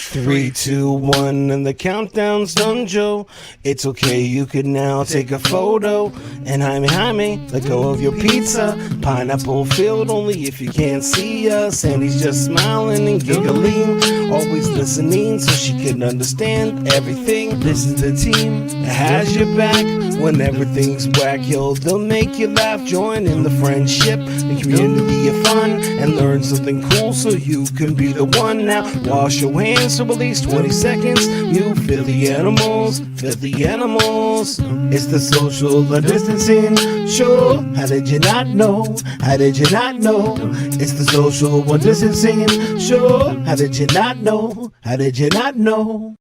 Three, two, one, and the countdown's done, Joe. It's okay, you can now take a photo. And Jaime, let go of your pizza. Pineapple filled only if you can't see us. And he's just smiling and giggling, always listening so she can understand everything. This is the team that has your back when everything's whack. Yo, they'll make you laugh, join in the friendship, the community of fun, and learn something cool so you can be the one. Now wash your hands for at least 20 seconds. You filthy animals, filthy animals. It's the social distancing show. How did you not know? How did you not know? It's the social distancing show. How did you not know? How did you not know?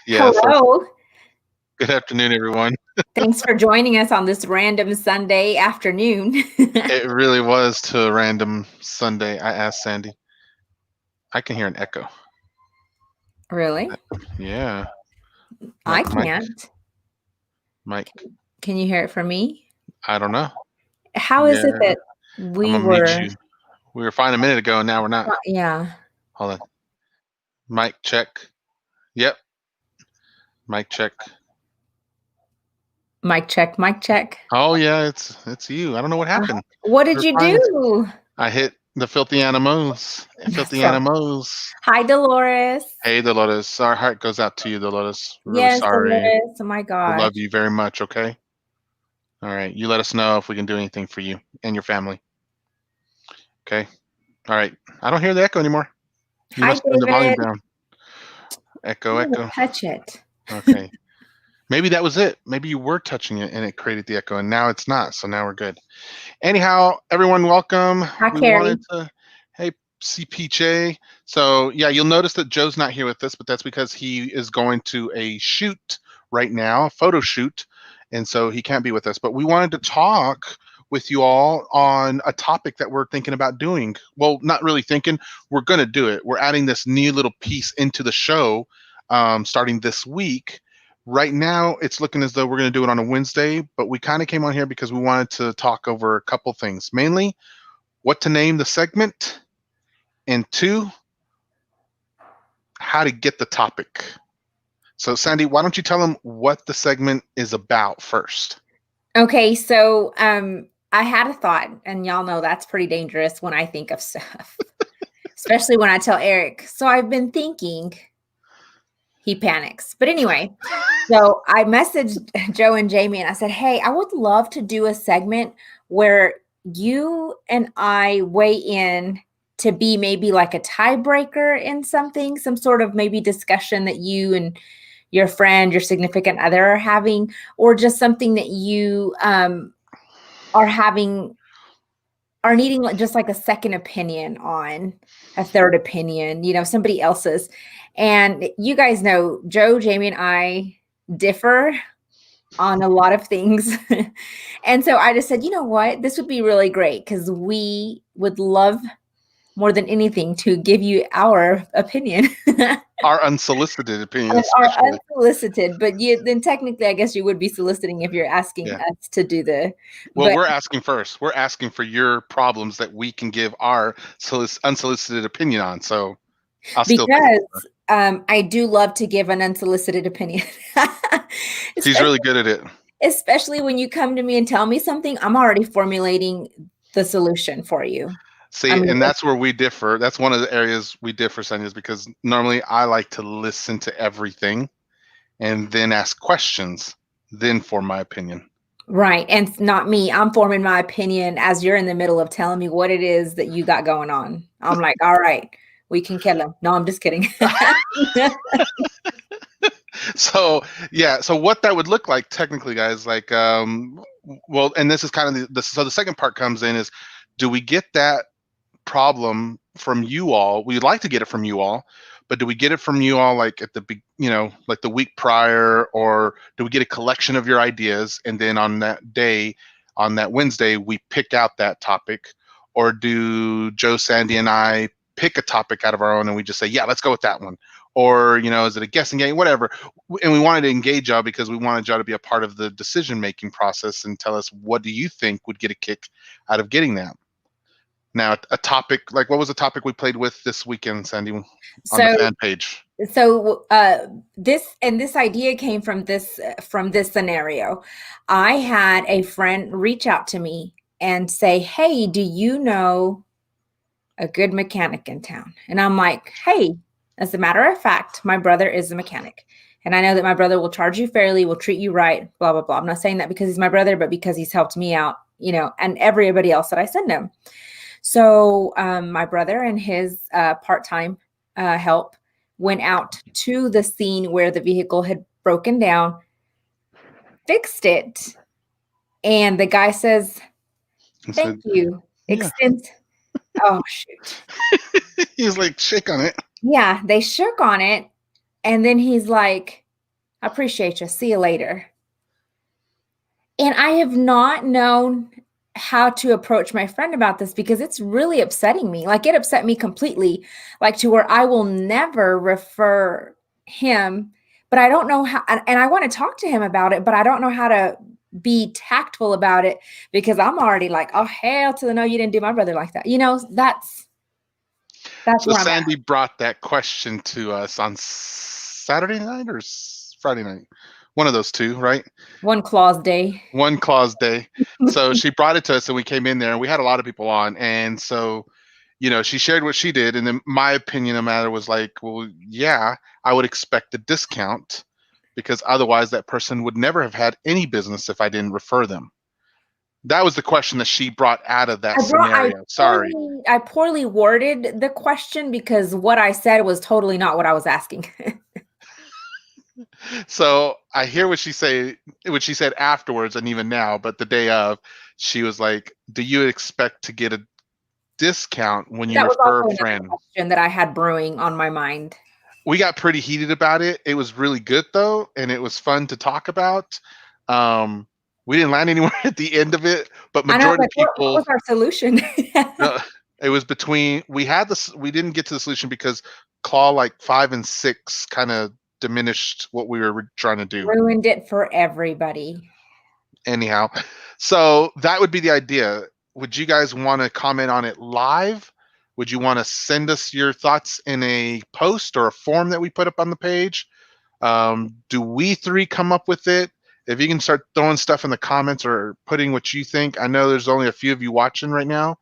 Yeah, Hello. good afternoon, everyone. Thanks for joining us on this random Sunday afternoon. It really was to a random Sunday. I asked Sandy. I can hear an echo. Really? Yeah. I Mike, can't. Mike, Can you hear it from me? I don't know. How is it Yeah, that I'm we gonna mute were? you. We were fine a minute ago, and now we're not. Yeah. Hold on. Mic check. Yep. Mic check. Mic check. Mic check. Oh yeah, it's you. I don't know what happened. What did We're you fine. do? I hit the filthy animals. Filthy So- animals. Hi, Dolores. Hey, Dolores. Our heart goes out to you, Dolores. Really Yes, sorry. Dolores. Oh my We gosh. love you very much. Okay. All right. You let us know if we can do anything for you and your family. Okay. All right. I don't hear the echo anymore. You Hi, must turn the volume David. down. Echo, I'm gonna echo. touch it. Okay. Maybe that was it. Maybe you were touching it and it created the echo, and now it's not. So now we're good. Anyhow, everyone, welcome. Hi, We Carrie. wanted to, hey, CPJ. So yeah, you'll notice that Joe's not here with us, but that's because he is going to a shoot right now, a photo shoot, and so he can't be with us. But we wanted to talk with you all on a topic that we're thinking about doing. Well, not really thinking. We're going to do it. We're adding this new little piece into the show starting this week. Right now, it's looking as though we're going to do it on a Wednesday, but we kind of came on here because we wanted to talk over a couple things. Mainly, what to name the segment, and two, how to get the topic. So, Sandy, why don't you tell them what the segment is about first? Okay, so I had a thought, and y'all know that's pretty dangerous when I think of stuff, especially when I tell Eric. So I've been thinking. He panics. But anyway, so I messaged Joe and Jamie and I said, hey, I would love to do a segment where you and I weigh in to be maybe like a tiebreaker in something, some sort of maybe discussion that you and your friend, your significant other are having, or just something that you are having, are needing just like a second opinion on, a third opinion, somebody else's. And you guys know Joe, Jamie, and I differ on a lot of things. And so I just said, you know what, this would be really great because we would love more than anything to give you our opinion. Our unsolicited opinion, Our especially. unsolicited, but then technically I guess you would be soliciting if you're asking us to do the. Well, but we're asking first. We're asking for your problems that we can give our unsolicited opinion on. So I'll still take it. because I do love to give an unsolicited opinion. He's really good at it. Especially when you come to me and tell me something, I'm already formulating the solution for you. See, and that's where we differ. That's one of the areas we differ, Sonia, is because normally I like to listen to everything and then ask questions, then form my opinion. Right. And not me. I'm forming my opinion as you're in the middle of telling me what it is that you got going on. I'm like, all right, we can kill him. No, I'm just kidding. So yeah, so what that would look like technically, guys, like well, and this is kind of so the second part comes in is, do we get that problem from you all? We'd like to get it from you all, but do we get it from you all like at the like the week prior, or do we get a collection of your ideas and then on that day, on that Wednesday, we pick out that topic? or do Joe, Sandy, and I pick a topic out of our own and we just say, yeah, let's go with that one? Or, is it a guessing game, whatever. And we wanted to engage y'all because we wanted y'all to be a part of the decision-making process and tell us, what do you think would get a kick out of getting that? Now, a topic, like what was the topic we played with this weekend, Sandy, on the fan page? So this idea came from this scenario. I had a friend reach out to me and say, hey, do you know a good mechanic in town? And I'm like, hey, as a matter of fact, my brother is a mechanic. And I know that my brother will charge you fairly, will treat you right, blah, blah, blah. I'm not saying that because he's my brother, but because he's helped me out, and everybody else that I send him. So my brother and his part-time help went out to the scene where the vehicle had broken down, fixed it. And the guy says, thank you. Extends. Oh, shoot. He's like, shake on it. Yeah, they shook on it. And then he's like, I appreciate you. See you later. And I have not known how to approach my friend about this because it's really upsetting me. Like, it upset me completely, like to where I will never refer him, but I don't know how, and I want to talk to him about it, but I don't know how to be tactful about it because I'm already like, oh, hell to the no, you didn't do my brother like that. That's so Sandy brought that question to us on Saturday night or Friday night. One of those two, right? One clause day. So she brought it to us and we came in there and we had a lot of people on. And so, she shared what she did. And then my opinion on the matter was like, well, yeah, I would expect a discount because otherwise that person would never have had any business if I didn't refer them. That was the question that she brought out of that scenario. Sorry. I poorly worded the question because what I said was totally not what I was asking. So I hear what she said afterwards and even now, but the day of, she was like, do you expect to get a discount when you refer a friend? Question that I had brewing on my mind. We got pretty heated about it. It was really good though, and it was fun to talk about. We didn't land anywhere at the end of it, but majority of people. What was our solution? It was between. We didn't get to the solution because Claw like 5 and 6 kind of diminished what we were trying to do. Ruined it for everybody. Anyhow, so that would be the idea. Would you guys want to comment on it live? Would you want to send us your thoughts in a post or a form that we put up on the page? Do we three come up with it? If you can start throwing stuff in the comments or putting what you think. I know there's only a few of you watching right now,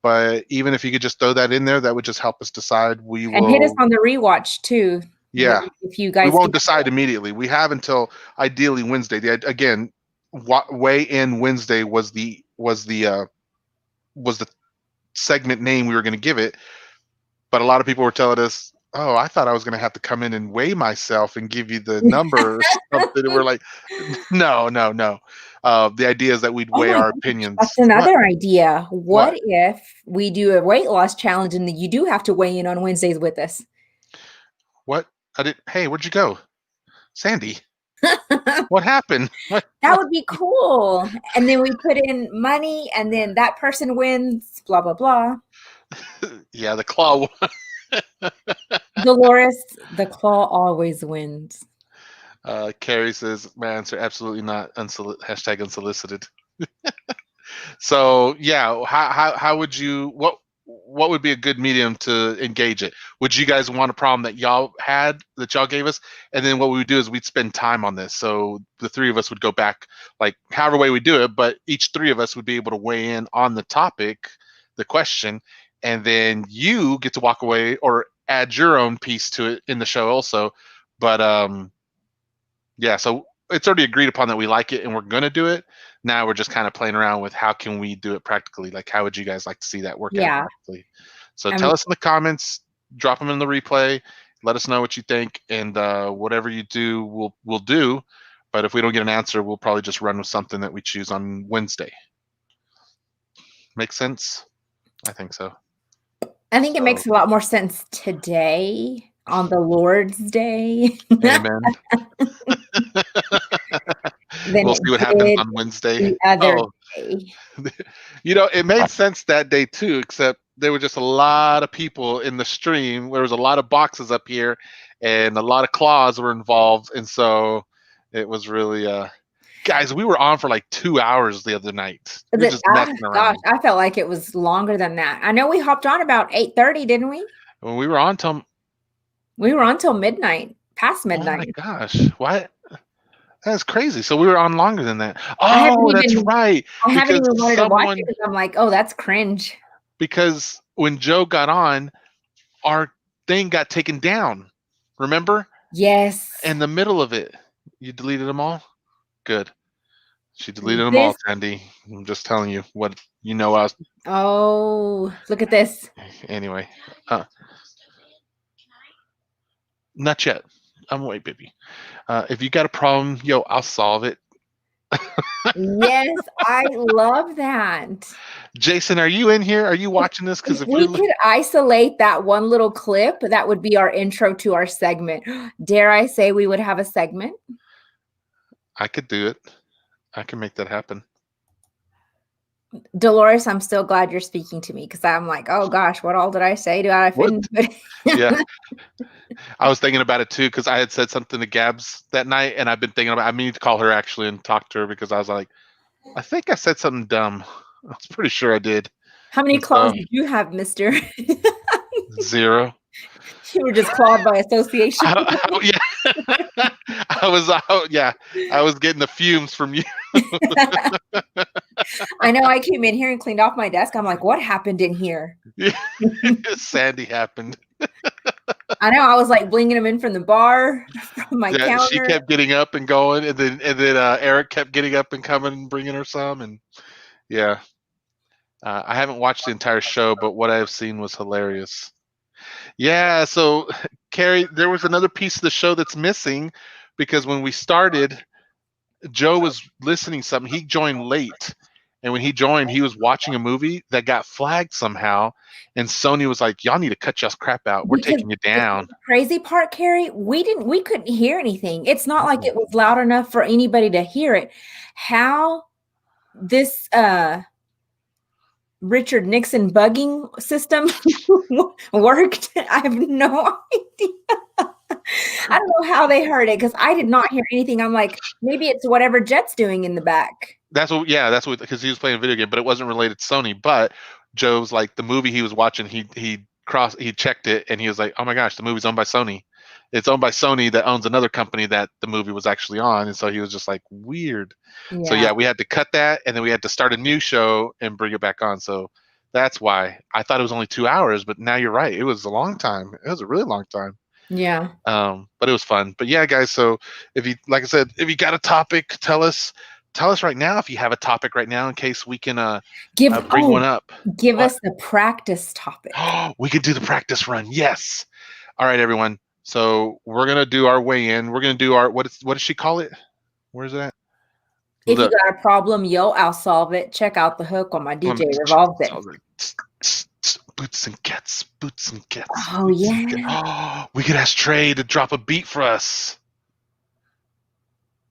but even if you could just throw that in there, that would just help us decide. And hit us on the rewatch too. Yeah. If you guys, we won't decide immediately. We have until ideally Wednesday. Again, weigh in Wednesday was the segment name we were going to give it, but a lot of people were telling us, oh, I thought I was going to have to come in and weigh myself and give you the number or something. And we're like, no. The idea is that we'd weigh our opinions. That's another idea. What if we do a weight loss challenge and then you do have to weigh in on Wednesdays with us? What? Hey, where'd you go? Sandy. What happened? That would be cool. And then we put in money and then that person wins, blah, blah, blah. Yeah, the Claw won. Dolores, the Claw always wins. Carrie says, my answer, absolutely not. Hashtag unsolicited. So yeah, how would you, what would be a good medium to engage it? Would you guys want a problem that y'all gave us? And then what we would do is we'd spend time on this. So the three of us would go back, like however way we do it, but each three of us would be able to weigh in on the topic, the question, and then you get to walk away or add your own piece to it in the show also. But yeah, so it's already agreed upon that we like it and we're going to do it. Now we're just kind of playing around with how can we do it practically? Like, how would you guys like to see that work out practically? So tell us in the comments, drop them in the replay, let us know what you think, and whatever you do, we'll do. But if we don't get an answer, we'll probably just run with something that we choose on Wednesday. Make sense? I think so. I think it makes a lot more sense today on the Lord's Day. Amen. We'll see what happens on Wednesday. day. It made sense that day too, except there were just a lot of people in the stream. There was a lot of boxes up here, and a lot of claws were involved, and so it was really guys, we were on for like 2 hours the other night. We were just messing Gosh, around. I felt like it was longer than that. I know we hopped on about 8:30, didn't we? When we were on till We were on till midnight, past oh my midnight. gosh, what? That's crazy. So we were on longer than that. I haven't Oh, that's even right. I haven't Because even wanted to watch someone it because I'm like, oh, that's cringe. because when Joe got on, our thing got taken down. Remember? Yes. In the middle of it. You deleted them all? Good. She deleted them This all, Sandy. I'm just telling you what you know us. Oh, look at this. Anyway. Not yet. I'm wait, baby. If you got a problem, I'll solve it. Yes, I love that. Jason, are you in here? Are you watching this? Because If if we you're could isolate that one little clip, that would be our intro to our segment. Dare I say we would have a segment? I could do it. I can make that happen. Dolores, I'm still glad you're speaking to me because I'm like, oh gosh, what all did I say? I offend? Yeah. I was thinking about it too because I had said something to Gabs that night, and I've been thinking about. I need to call her actually and talk to her because I was like, I think I said something dumb. I was pretty sure I did. How many claws did you have, Mister? 0. You were just clawed by association. Yeah. I was getting the fumes from you. I know. I came in here and cleaned off my desk. I'm like, what happened in here? Sandy happened. I know. I was like blinging them in from the bar, from my counter. She kept getting up and going, and then Eric kept getting up and coming and bringing her some, and yeah. I haven't watched the entire show, but what I have seen was hilarious. Yeah, so Carrie, there was another piece of the show that's missing because when we started, Joe was listening something. He joined late. And when he joined, he was watching a movie that got flagged somehow. And Sony was like, y'all need to cut y'all's crap out. We're taking you down. The crazy part, Carrie, we couldn't hear anything. It's not like it was loud enough for anybody to hear it. How this Richard Nixon bugging system worked, I have no idea. I don't know how they heard it because I did not hear anything. I'm like, maybe it's whatever Jet's doing in the back. That's what because he was playing a video game, but it wasn't related to Sony. But Joe's like the movie he was watching, he checked it and he was like, oh my gosh, the movie's owned by Sony. It's owned by Sony that owns another company that the movie was actually on. And so he was just like, weird. Yeah. So yeah, we had to cut that and then we had to start a new show and bring it back on. So that's why I thought it was only 2 hours, but now you're right. It was a long time. It was a really long time. Yeah. But it was fun. But yeah, guys, so if you, like I said, if you got a topic, tell us right now if you have a topic right now in case we can bring one up. Give us the practice topic. We could do the practice run. Yes. All right, everyone. So we're gonna do our weigh in. We're gonna do our what does she call it? Where's that? If you got a problem, I'll solve it. Check out the hook on my DJ Revolves It. Boots and cats. Oh yeah. We could ask Trey to drop a beat for us.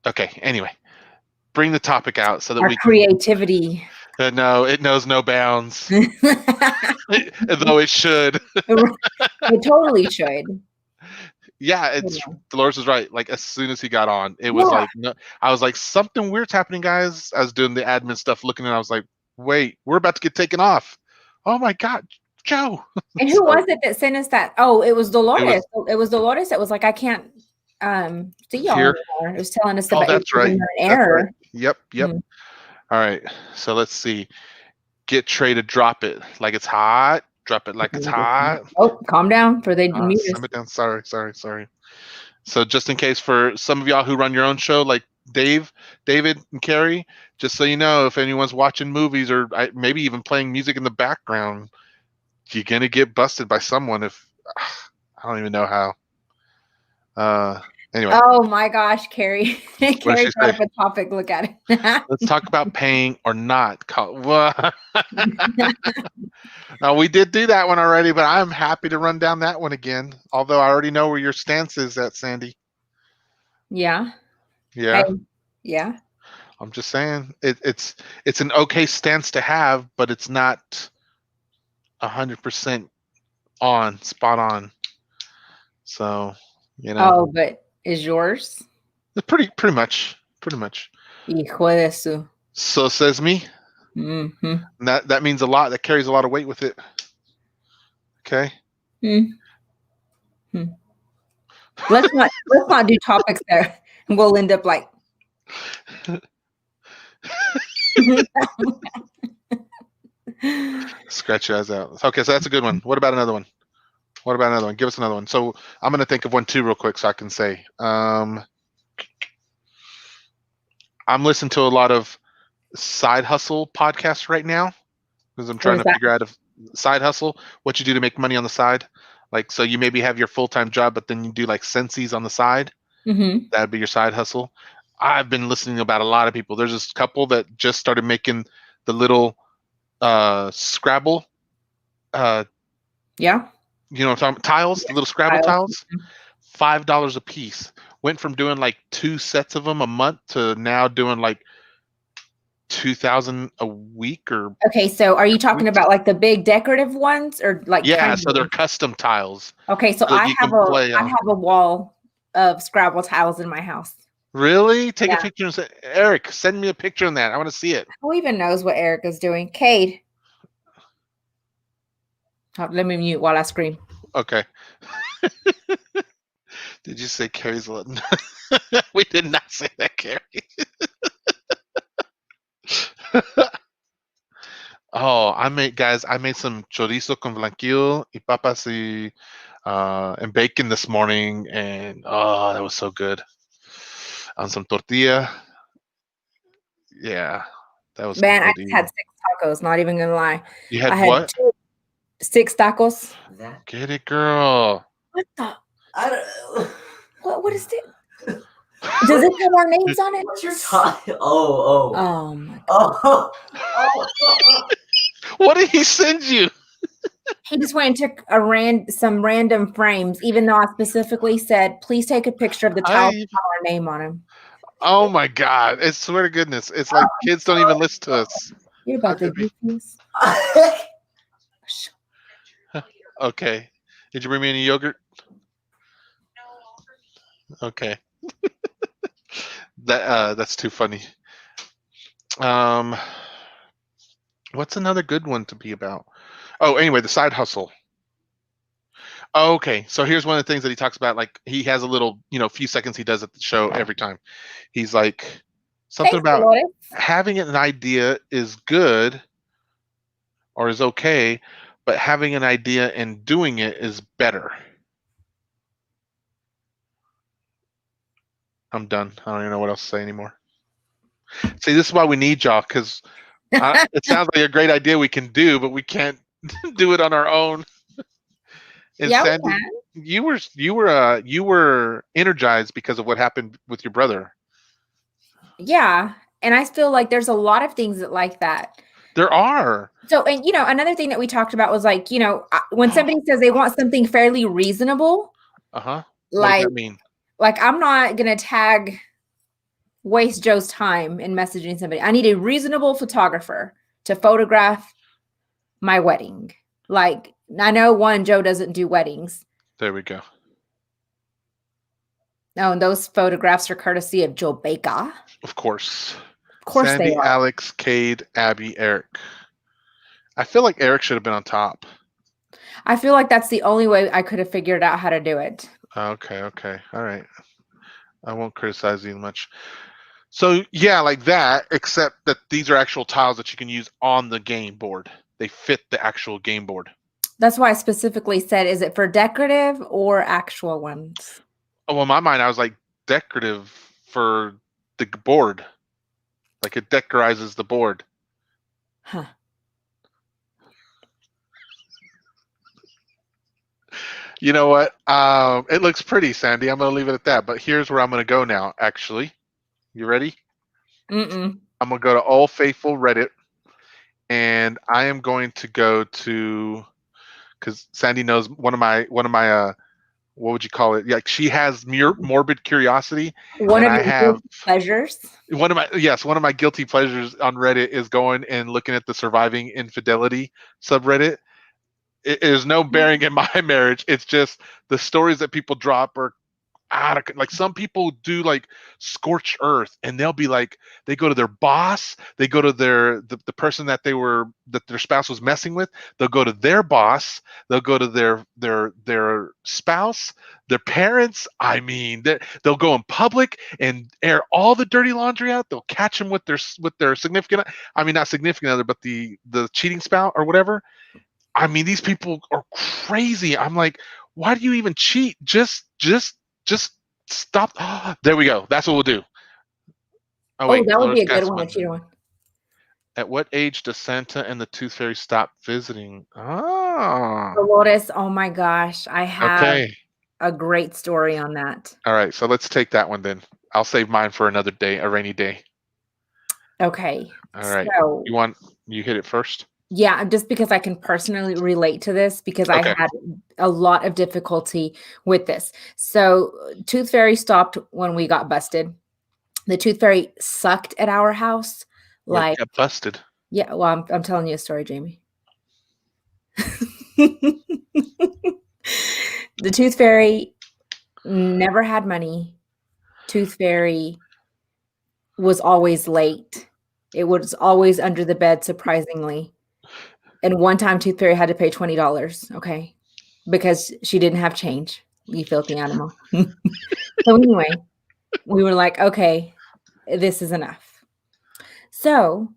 Okay. Anyway, bring the topic out so that our creativity. No, it knows no bounds. Though it should. It totally should. Yeah, Dolores is right. Like as soon as he got on, it was like no, I was like something weird's happening, guys. I was doing the admin stuff, looking, and I was like, wait, we're about to get taken off. Oh my God, Joe. And who was it that sent us that? Oh, it was Dolores. It was Dolores that was like, I can't see y'all anymore. It was telling us about that's right. An error. Right. Yep. Mm-hmm. All right. So let's see. Get Trey to drop it like it's hot. Drop it like it's hot. Oh, calm down for they mute us. Calm it down. Sorry. So just in case for some of y'all who run your own show, like David, and Carrie, just so you know, if anyone's watching movies or maybe even playing music in the background, you're gonna get busted by someone. If I don't even know how. Anyway. Oh my gosh, Carrie. Carrie brought up a topic. Look at it. Let's talk about paying or not. Now, we did do that one already, but I'm happy to run down that one again. Although I already know where your stance is at, Sandy. Yeah. Yeah. Yeah. I'm just saying it's an okay stance to have, but it's not 100% spot on. So, Oh, but is yours? it's pretty much. Hijo de su. So says me. Mm-hmm. And that means a lot. That carries a lot of weight with it. Okay. Mm-hmm. Let's not do topics there. We'll end up like. Scratch your eyes out. Okay, so that's a good one. What about another one? Give us another one. So I'm gonna think of one too real quick so I can say. I'm listening to a lot of side hustle podcasts right now because I'm trying to figure out if side hustle, what you do to make money on the side. Like, so you maybe have your full-time job, but then you do like Sensies on the side. Mm-hmm. That'd be your side hustle. I've been listening about a lot of people. There's this couple that just started making the little Scrabble. Yeah. You know what I'm talking about? Tiles, the little Scrabble tiles. $5 a piece. Went from doing like 2 sets of them a month to now doing like 2,000 a week or. Okay, so are you talking about like the big decorative ones or like? Yeah, so they're custom tiles. Okay, so I have a wall of Scrabble tiles in my house. Really? Take a picture and say, Eric, send me a picture on that. I want to see it. Who even knows what Eric is doing? Cade. Oh, let me mute while I scream. Okay. Did you say Carrie's letting? We did not say that, Carrie. Oh, I made some chorizo con blanquillo y papas and bacon this morning, and oh, that was so good. On some tortilla. Yeah, that was. Man, I just had 6 tacos. Not even gonna lie. You had what? 6 tacos. Get it, girl. What the? I don't know. What is it? Does it have our names on it? What's your time? Oh. Oh my God. Oh. What did he send you? He just went and took some random frames, even though I specifically said, please take a picture of the tile with our name on them. Oh my God. I swear to goodness. It's like kids don't even listen to us. You're about to do this. Okay. Did you bring me any yogurt? No. Okay. That's too funny. What's another good one to be about? Oh, anyway, the side hustle. Okay, so here's one of the things that he talks about. Like, he has a little, few seconds he does at the show every time. He's like, something about having an idea is good or is okay, but having an idea and doing it is better. I'm done. I don't even know what else to say anymore. See, this is why we need y'all, because it sounds like a great idea we can do, but we can't do it on our own. And yeah, Sandy, you were energized because of what happened with your brother. Yeah, and I feel like there's a lot of things like that. There are. So, and another thing that we talked about was like, when somebody says they want something fairly reasonable. What like, does that mean? Like, I'm not gonna waste Joe's time in messaging somebody. I need a reasonable photographer to photograph my wedding. Like, I know Joe doesn't do weddings. There we go. Oh, and those photographs are courtesy of Joe Baker. Of course. Of course Sandy, they are. Alex, Cade, Abby, Eric. I feel like Eric should have been on top. I feel like that's the only way I could have figured out how to do it. Okay. All right. I won't criticize you much. So, yeah, like that, except that these are actual tiles that you can use on the game board. They fit the actual game board. That's why I specifically said, is it for decorative or actual ones? Oh, well, in my mind, I was like, decorative for the board. Like, it decorizes the board. Huh. You know what? It looks pretty, Sandy. I'm going to leave it at that. But here's where I'm going to go now, actually. You ready? Mm-mm. I'm going to go to All Faithful Reddit. And I am going to go to, because Sandy knows one of my what would you call it? Like she has morbid curiosity, One and of I your have guilty pleasures. one of my guilty pleasures on Reddit is going and looking at the surviving infidelity subreddit. It is no bearing in my marriage. It's just the stories that people drop are out of like some people do like scorched earth and they'll be like they go to their boss, they go to the person that their spouse was messing with, they'll go to their boss, they'll go to their spouse, their parents. I mean, they'll go in public and air all the dirty laundry out. They'll catch them with their significant, I mean not significant other, but the cheating spouse or whatever. I mean, these people are crazy. I'm like, why do you even cheat? Just stop. There we go. That's what we'll do. Oh Oh, wait, that would be a Lotus good one, a Gas cheater one. At what age does Santa and the Tooth Fairy stop visiting? Ah, Dolores, oh my gosh, I have okay. a great story on that. All right, so let's take that one then. I'll save mine for another day, a rainy day. Okay. All right. So, You hit it first? yeah, just because I can personally relate to this because I Okay. had a lot of difficulty with this. So, Tooth Fairy stopped when we got busted. The Tooth Fairy sucked at our house. When Like, it got busted. yeah, well, I'm telling you a story, Jamie. The Tooth Fairy never had money. Tooth Fairy was always late. It was always under the bed, surprisingly. And one time, Tooth Fairy had to pay $20, okay, because she didn't have change. You filthy animal. So anyway, we were like, okay, this is enough. So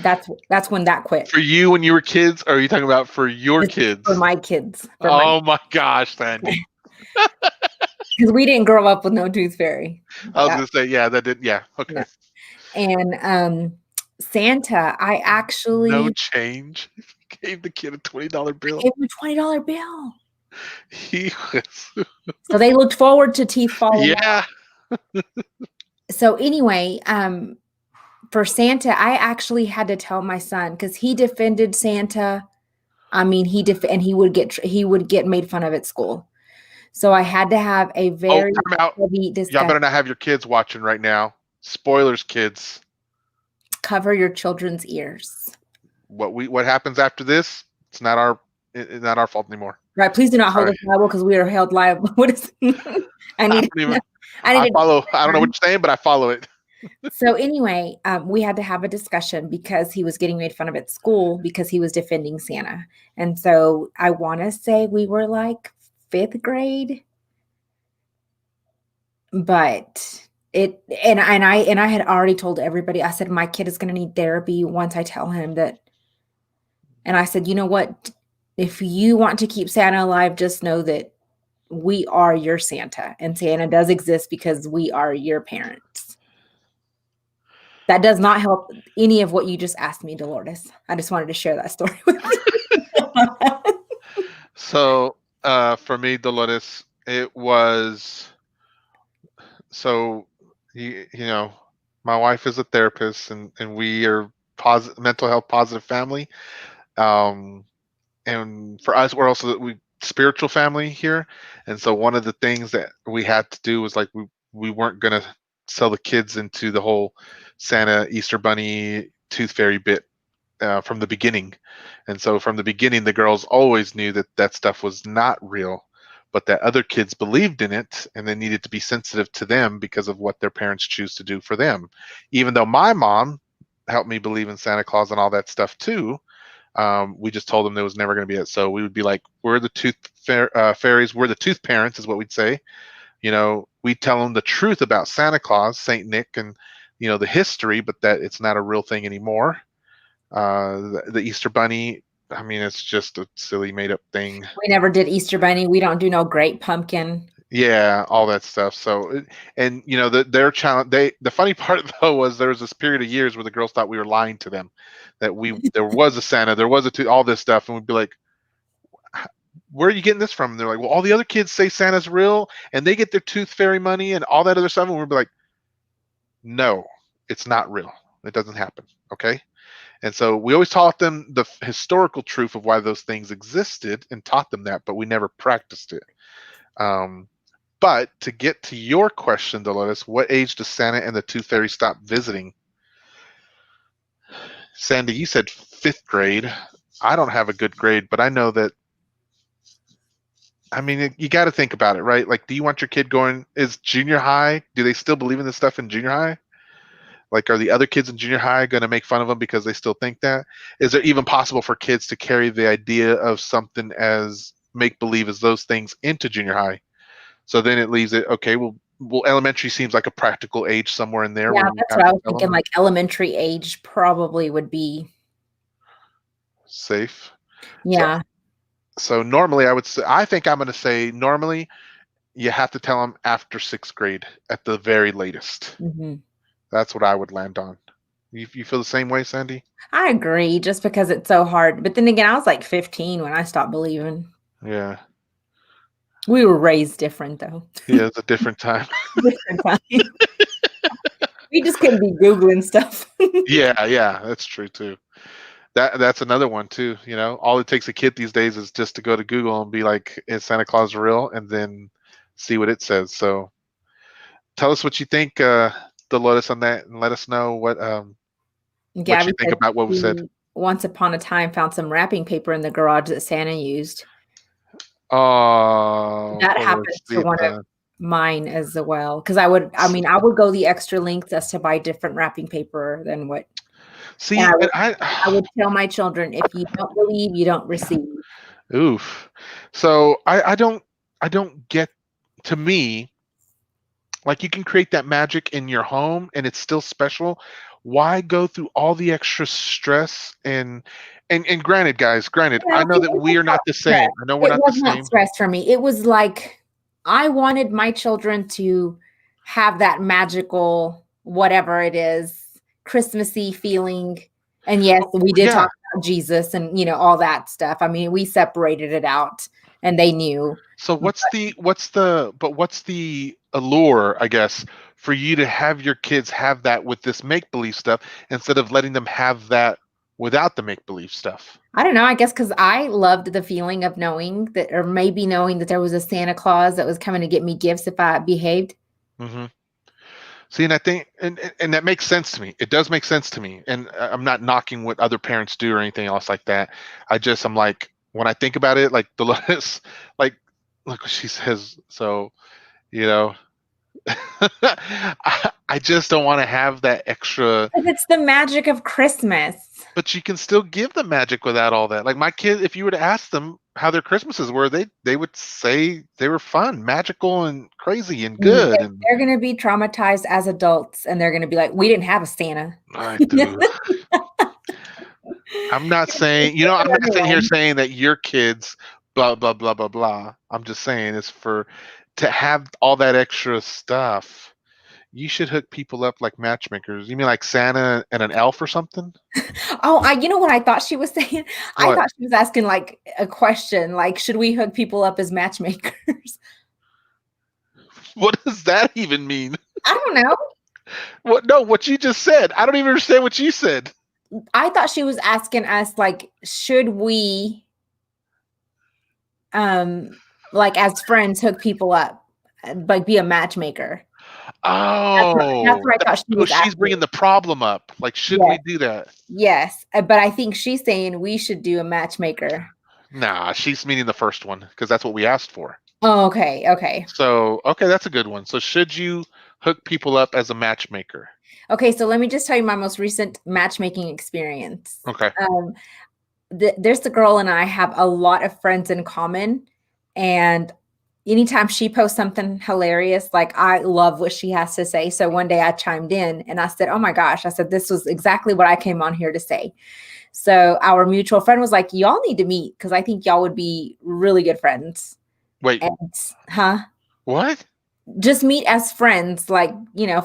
that's when that quit. For you when you were kids, or are you talking about for your This is kids? for my kids. Oh my gosh, Sandy. Because we didn't grow up with no Tooth Fairy. I was That- gonna say, yeah, that did, yeah, okay. No. And Santa, I actually No change. Gave the kid a $20 bill. gave him a $20 bill. He was, So they looked forward to teeth falling out. yeah. So anyway, for Santa, I actually had to tell my son because he defended Santa. I mean, and he would get made fun of at school. So I had to have a very time out. heavy Y'all discussion. better not have your kids watching right now. Spoilers, kids. Cover your children's ears. What happens after this? It's not our fault anymore. Right. Please do not hold Sorry. us liable because we are held liable. What is I need I follow. I don't know what you're saying, but I follow it. So anyway, we had to have a discussion because he was getting made fun of at school because he was defending Santa. And so I want to say we were like 5th grade. But I had already told everybody, I said, my kid is going to need therapy once I tell him that. And I said, you know what? If you want to keep Santa alive, just know that we are your Santa, and Santa does exist because we are your parents. That does not help any of what you just asked me, Dolores. I just wanted to share that story with you. So for me, Dolores, it was so you know, my wife is a therapist, and we are mental health positive family. And for us, we're also spiritual family here. And so one of the things that we had to do was like we weren't gonna sell the kids into the whole Santa, Easter Bunny, Tooth Fairy bit from the beginning. And so from the beginning, the girls always knew that stuff was not real, but that other kids believed in it, and they needed to be sensitive to them because of what their parents choose to do for them. Even though my mom helped me believe in Santa Claus and all that stuff too, we just told them there was never going to be it. So we would be like, we're the tooth fairies, we're the tooth parents, is what we'd say. You know, we tell them the truth about Santa Claus, Saint Nick, and you know the history, but that it's not a real thing anymore. The Easter Bunny, I mean, it's just a silly made up thing. We never did Easter Bunny. We don't do no great pumpkin. Yeah, all that stuff. So, and you know, their challenge. The funny part though was there was this period of years where the girls thought we were lying to them, that there was a Santa, there was all this stuff, and we'd be like, where are you getting this from? And they're like, well, all the other kids say Santa's real, and they get their tooth fairy money and all that other stuff, and we'd be like, no, it's not real. It doesn't happen. Okay. And so we always taught them the historical truth of why those things existed and taught them that, but we never practiced it. But to get to your question, Dolores, what age does Santa and the Tooth Fairy stop visiting? Sandy, you said 5th grade. I don't have a good grade, but I know that. I mean, you got to think about it, right? Like, do you want your kid going? Is junior high? Do they still believe in this stuff in junior high? Like, are the other kids in junior high going to make fun of them because they still think that? Is it even possible for kids to carry the idea of something as make believe as those things into junior high? So then it leaves it, okay, well, elementary seems like a practical age somewhere in there. Yeah, where you that's have what I to was tell thinking. them Like elementary age probably would be. safe. Yeah. So normally I would say, I think I'm going to say normally you have to tell them after 6th grade at the very latest. hmm That's what I would land on. You feel the same way, Sandy? I agree, just because it's so hard. But then again, I was like 15 when I stopped believing. Yeah. We were raised different, though. Yeah, it's a different time. Different time. We just couldn't be Googling stuff. Yeah, that's true too. That's another one too. You know, all it takes a kid these days is just to go to Google and be like, "Is Santa Claus real?" and then see what it says. So, tell us what you think, Dolores, on that, and let us know what you Gabby think said about what we said. she once upon a time found some wrapping paper in the garage that Santa used. Oh, That happened to one of mine as well. Because I would go the extra length as to buy different wrapping paper than what. See, And and I would tell my children, if you don't believe, you don't receive. oof. So I don't get. To me, like, you can create that magic in your home and it's still special. Why go through all the extra stress and granted, guys, I know that we are not the same. I know we're not the It was not same. stress for me. It was like I wanted my children to have that magical, whatever it is, Christmassy feeling. And yes, we did talk about Jesus and all that stuff. I mean, we separated it out and they knew. So what's the allure, I guess, for you to have your kids have that with this make-believe stuff instead of letting them have that without the make-believe stuff? I don't know. I guess because I loved the feeling of knowing that, or maybe knowing that there was a Santa Claus that was coming to get me gifts if I behaved. Mm-hmm. See, and I think, and that makes sense to me. It does make sense to me. And I'm not knocking what other parents do or anything else like that. I'm like, when I think about it, like Dolores, like, look what she says. So, I just don't want to have that extra. It's the magic of Christmas. But you can still give the magic without all that. Like my kids, if you were to ask them how their Christmases were, they would say they were fun, magical, and crazy and good. And they're going to be traumatized as adults, and they're going to be like, "We didn't have a Santa." I do. I'm not saying, I'm not sitting here saying that your kids, blah blah blah blah blah. I'm just saying it's to have all that extra stuff. You should hook people up like matchmakers. You mean like Santa and an elf or something? Oh, you know what I thought she was saying? I thought she was asking like a question, like, should we hook people up as matchmakers? What does that even mean? I don't know. What you just said. I don't even understand what you said. I thought she was asking us, like, should we, like as friends, hook people up, like be a matchmaker? Oh, that's what I thought she was she's asking. Bringing the problem up. Like, should we do that? Yes, but I think she's saying we should do a matchmaker. Nah, she's meaning the first one because that's what we asked for. Oh, okay. So, that's a good one. So, should you hook people up as a matchmaker? Okay, so let me just tell you my most recent matchmaking experience. Okay. There's the girl and I have a lot of friends in common, and anytime she posts something hilarious, like I love what she has to say. So one day I chimed in and I said, "Oh my gosh," I said, "this was exactly what I came on here to say." So our mutual friend was like, "Y'all need to meet because I think y'all would be really good friends." Wait. What? Just meet as friends, like,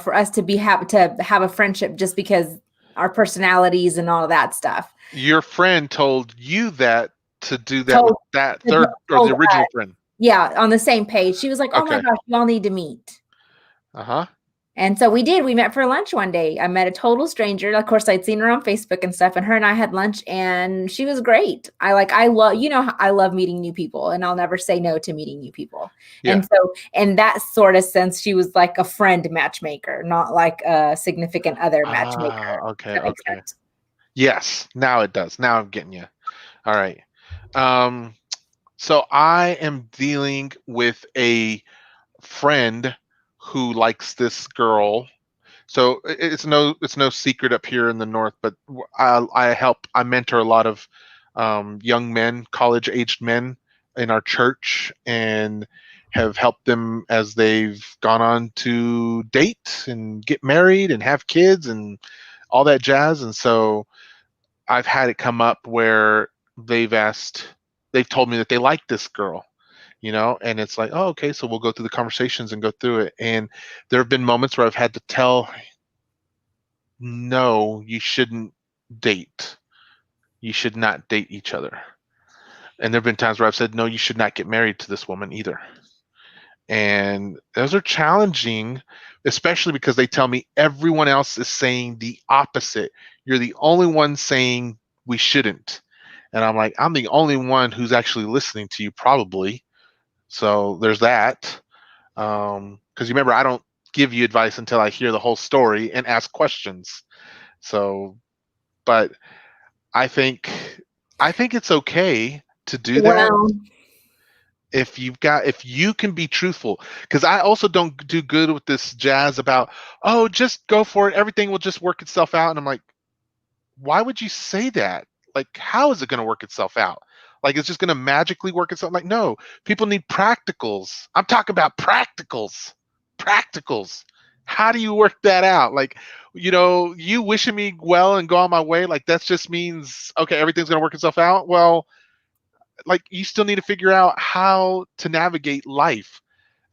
for us to have a friendship just because our personalities and all of that stuff. Your friend told you that to do that with that third or the original friend. Yeah, on the same page. She was like, "Oh my gosh, y'all need to meet." Uh-huh. And so we did. We met for lunch one day. I met a total stranger. Of course, I'd seen her on Facebook and stuff, and her and I had lunch, and she was great. I love, I love meeting new people, and I'll never say no to meeting new people. Yeah. And so, in that sort of sense, she was like a friend matchmaker, not like a significant other matchmaker. Okay. That makes Okay. sense. Yes. Now it does. Now I'm getting you. All right. So I am dealing with a friend who likes this girl. So it's no secret up here in the north, but I mentor a lot of young men, college aged men in our church, and have helped them as they've gone on to date and get married and have kids and all that jazz. And so I've had it come up where they've told me that they like this girl, and it's like, oh, okay, so we'll go through the conversations and go through it. And there have been moments where I've had to tell, no, you shouldn't date. You should not date each other. And there have been times where I've said, no, you should not get married to this woman either. And those are challenging, especially because they tell me everyone else is saying the opposite. You're the only one saying we shouldn't. And I'm like, I'm the only one who's actually listening to you, probably. So there's that. Because you remember, I don't give you advice until I hear the whole story and ask questions. So, but I think it's okay to do that. Well, If you can be truthful, because I also don't do good with this jazz about, oh, just go for it, everything will just work itself out. And I'm like, why would you say that? Like, how is it going to work itself out? Like, it's just going to magically work itself? I'm like, no, people need practicals. I'm talking about practicals. How do you work that out? Like, you wishing me well and go on my way, like that just means, okay, everything's going to work itself out. Well, like, you still need to figure out how to navigate life.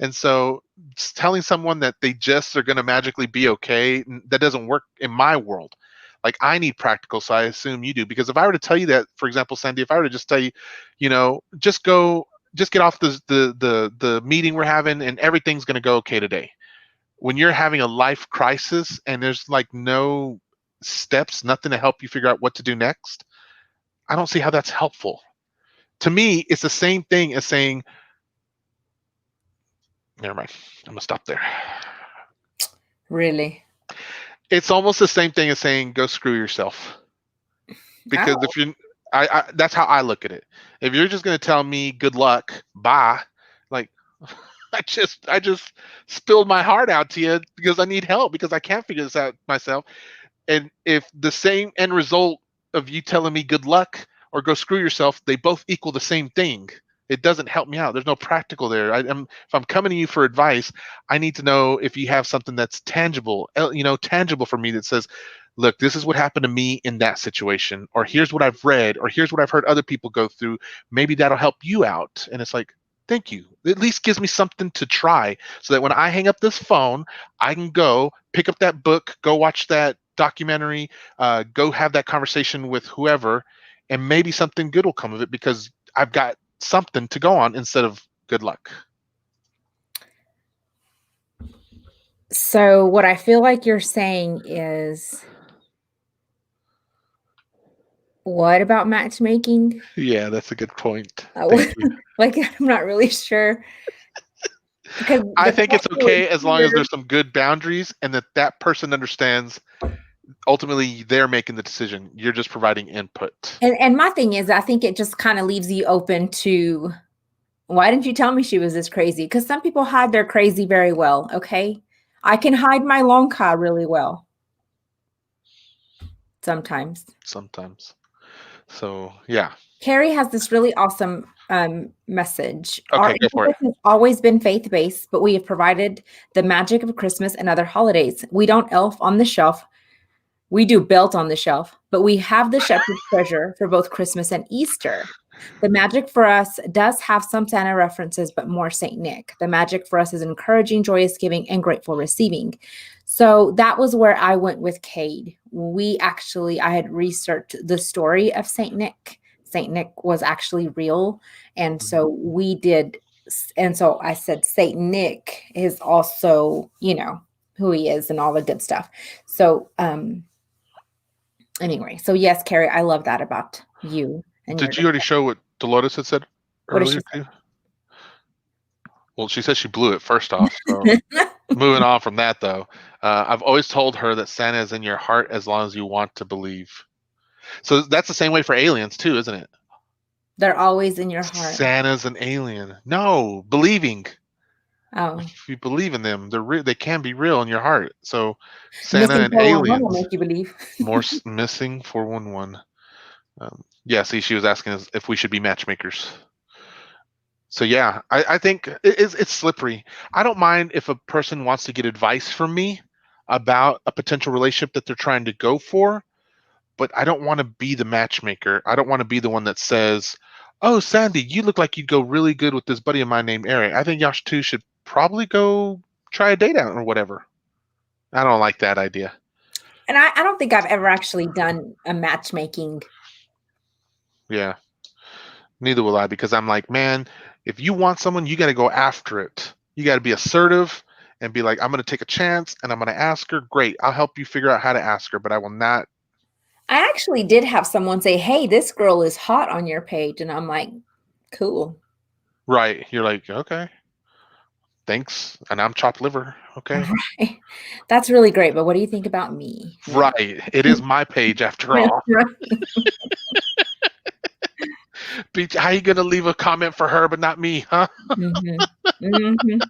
And so just telling someone that they just are going to magically be okay, that doesn't work in my world. Like, I need practical, so I assume you do. Because if I were to tell you that, for example, Sandy, if I were to just tell you, just get off the meeting we're having and everything's going to go okay today. When you're having a life crisis and there's like no steps, nothing to help you figure out what to do next, I don't see how that's helpful. To me, it's the same thing as saying, never mind, I'm going to stop there. really? It's almost the same thing as saying, go screw yourself. Because if you, that's how I look at it. If you're just going to tell me good luck, bye, like, I just spilled my heart out to you because I need help, because I can't figure this out myself. And if the same end result of you telling me good luck or go screw yourself, they both equal the same thing, it doesn't help me out. There's no practical there. If I'm coming to you for advice, I need to know if you have something that's tangible, tangible for me, that says, look, this is what happened to me in that situation, or here's what I've read, or here's what I've heard other people go through. Maybe that'll help you out. And it's like, thank you. It at least gives me something to try, so that when I hang up this phone, I can go pick up that book, go watch that documentary, go have that conversation with whoever, and maybe something good will come of it, because I've got something to go on instead of good luck. So what I feel like you're saying is, what about matchmaking? Yeah, that's a good point. Thank you. Like, I'm not really sure. Because I think it's okay as long as there's some good boundaries, and that person understands ultimately they're making the decision. You're just providing input. And my thing is, I think it just kind of leaves you open to, why didn't you tell me she was this crazy? Because some people hide their crazy very well. Okay. I can hide my long car really well. Sometimes. So, yeah. Carrie has this really awesome message. Okay, Our go for it. has always been faith-based, but we have provided the magic of Christmas and other holidays. We don't elf on the shelf. We do belt on the shelf, but we have the shepherd's treasure for both Christmas and Easter. The magic for us does have some Santa references, but more Saint Nick. The magic for us is encouraging, joyous giving, and grateful receiving. So that was where I went with Cade. I had researched the story of Saint Nick. Saint Nick was actually real. And so we did. And so I said, Saint Nick is also, who he is and all the good stuff. So anyway, so yes, Carrie, I love that about you and your Did you already show what Dolores had said What did she earlier too? Well, she said she blew it first off. So moving on from that, though, I've always told her that Santa is in your heart as long as you want to believe. So that's the same way for aliens too, isn't it? They're always in your heart. Santa's an alien. No, believing. Oh, If you believe in them, they can be real in your heart. So Santa missing and 411 will aliens. make you believe. Missing 411. Yeah, see, she was asking us if we should be matchmakers. So yeah, I think it's slippery. I don't mind if a person wants to get advice from me about a potential relationship that they're trying to go for, but I don't want to be the matchmaker. I don't want to be the one that says, "Oh, Sandy, you look like you'd go really good with this buddy of mine named Eric. I think y'all two should probably go try a date out or whatever." I don't like that idea. And I don't think I've ever actually done a matchmaking. Yeah. Neither will I, because I'm like, man, if you want someone, you got to go after it. You got to be assertive and be like, I'm going to take a chance and I'm going to ask her. Great. I'll help you figure out how to ask her, but I will not. I actually did have someone say, "Hey, this girl is hot on your page." And I'm like, cool. Right. You're like, okay, thanks. And I'm chopped liver. Okay. Right. That's really great. But what do you think about me? Right. It is my page after all. Right. How you going to leave a comment for her, but not me, huh? Mhm. Mhm.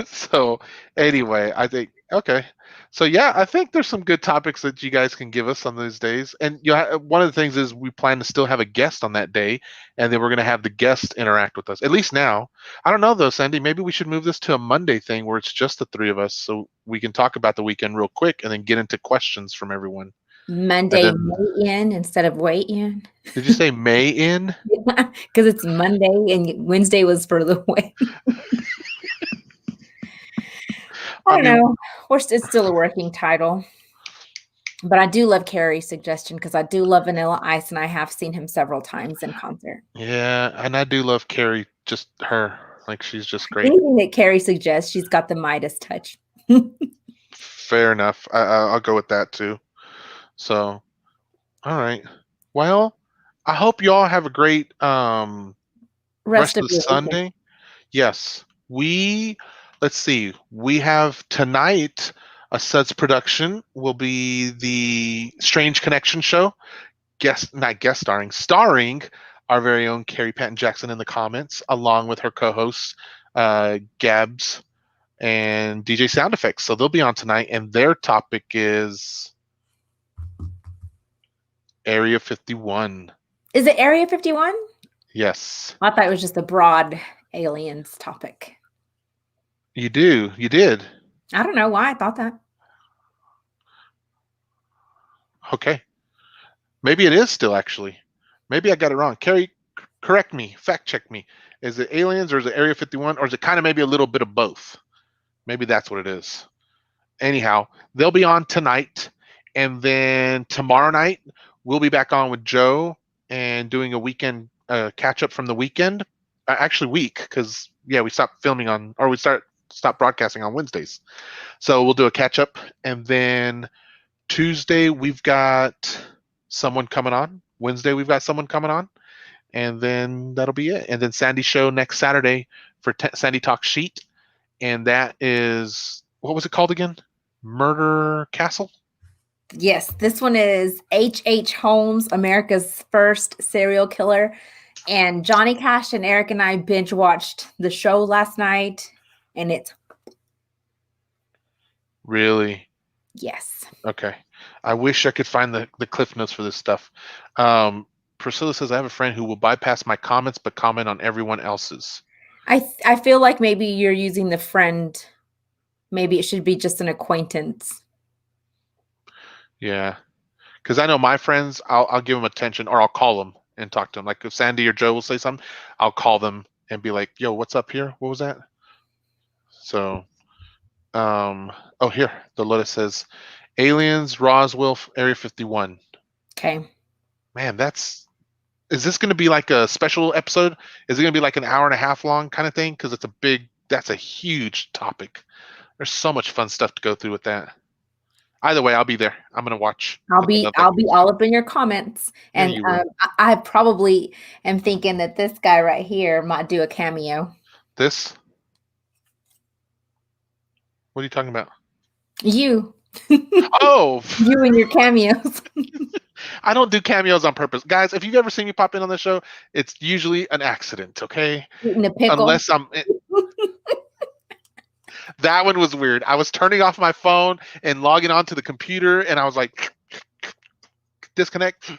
So anyway, I think okay. So yeah, I think there's some good topics that you guys can give us on those days. And one of the things is we plan to still have a guest on that day, and then we're going to have the guest interact with us. At least now. I don't know though, Sandy. Maybe we should move this to a Monday thing where it's just the three of us, so we can talk about the weekend real quick and then get into questions from everyone. Monday then- weigh in instead of wait in. Did you say May in? Because it's Monday and Wednesday was for the weigh. I don't know. It's still a working title. But I do love Carrie's suggestion because I do love Vanilla Ice and I have seen him several times in concert. Yeah, and I do love Carrie. Just her, like she's just great. Anything that Carrie suggests, she's got the Midas touch. Fair enough. I'll go with that too. So, all right. Well, I hope you all have a great rest of the your Sunday. weekend. Yes, let's see. We have tonight a Suds production will be the Strange Connection show. Starring our very own Carrie Patton Jackson in the comments, along with her co-hosts Gabs and DJ Sound Effects. So they'll be on tonight, and their topic is Area 51. Is it Area 51? Yes. I thought it was just a broad aliens topic. You did. I don't know why I thought that. Okay. Maybe it is still, actually. Maybe I got it wrong. Carrie, correct me. Fact check me. Is it aliens or is it Area 51? Or is it kind of maybe a little bit of both? Maybe that's what it is. Anyhow, they'll be on tonight. And then tomorrow night, we'll be back on with Joe and doing a weekend catch up from the weekend. Actually, week, because, yeah, we stopped stopped broadcasting on Wednesdays. So we'll do a catch up. And then Tuesday, we've got someone coming on. Wednesday, we've got someone coming on. And then that'll be it. And then Sandy's show next Saturday for Sandy Talk Sheet. And that is, what was it called again? Murder Castle? Yes, this one is H.H. Holmes, America's first serial killer. And Johnny Cash and Eric and I binge watched the show last night. And it's... Really? Yes. Okay. I wish I could find the cliff notes for this stuff. Priscilla says, I have a friend who will bypass my comments but comment on everyone else's. I feel like maybe you're using the friend. Maybe it should be just an acquaintance. Yeah. Because I know my friends, I'll give them attention or I'll call them and talk to them. Like if Sandy or Joe will say something, I'll call them and be like, yo, what's up here? What was that? So, here, the letter says, Aliens, Roswell, Area 51. Okay. Man, is this going to be like a special episode? Is it going to be like an hour and a half long kind of thing? Because that's a huge topic. There's so much fun stuff to go through with that. Either way, I'll be there. I'm gonna watch. I'll be all up in your comments, Yeah, and you will. I probably am thinking that this guy right here might do a cameo. This. What are you talking about? You, Oh, you and your cameos. I don't do cameos on purpose, guys. If you've ever seen me pop in on the show, it's usually an accident. Okay, Eating a pickle. unless I'm. That one was weird. I was turning off my phone and logging onto the computer, and I was like, disconnect.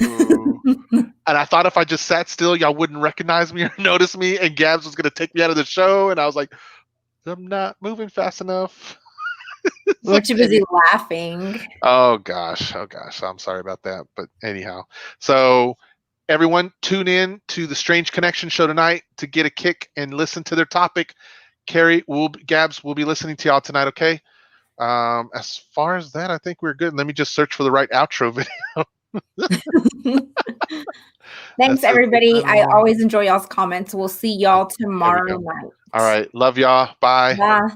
Ooh. And I thought if I just sat still, y'all wouldn't recognize me or notice me, and Gabs was gonna take me out of the show. And I was like, I'm not moving fast enough. We're too busy laughing. Oh gosh. I'm sorry about that. But anyhow, so everyone tune in to the Strange Connection show tonight to get a kick and listen to their topic. Carrie, Gabs, we'll be listening to y'all tonight. Okay. As far as that, I think we're good. Let me just search for the right outro video. Thanks, That's everybody. it. I always enjoy y'all's comments. We'll see y'all tomorrow go. night. All right. Love y'all. Bye. Bye.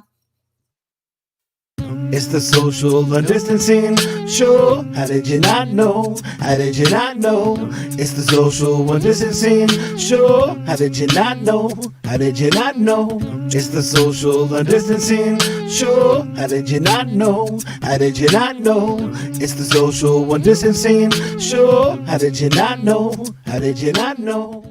It's the social distancing show. How did you not know? How did you not know? It's the social distancing show. How did you not know? How did you not know? It's the social distancing show. How did you not know? How did you not know? It's the social distancing show. How did you not know? How did you not know?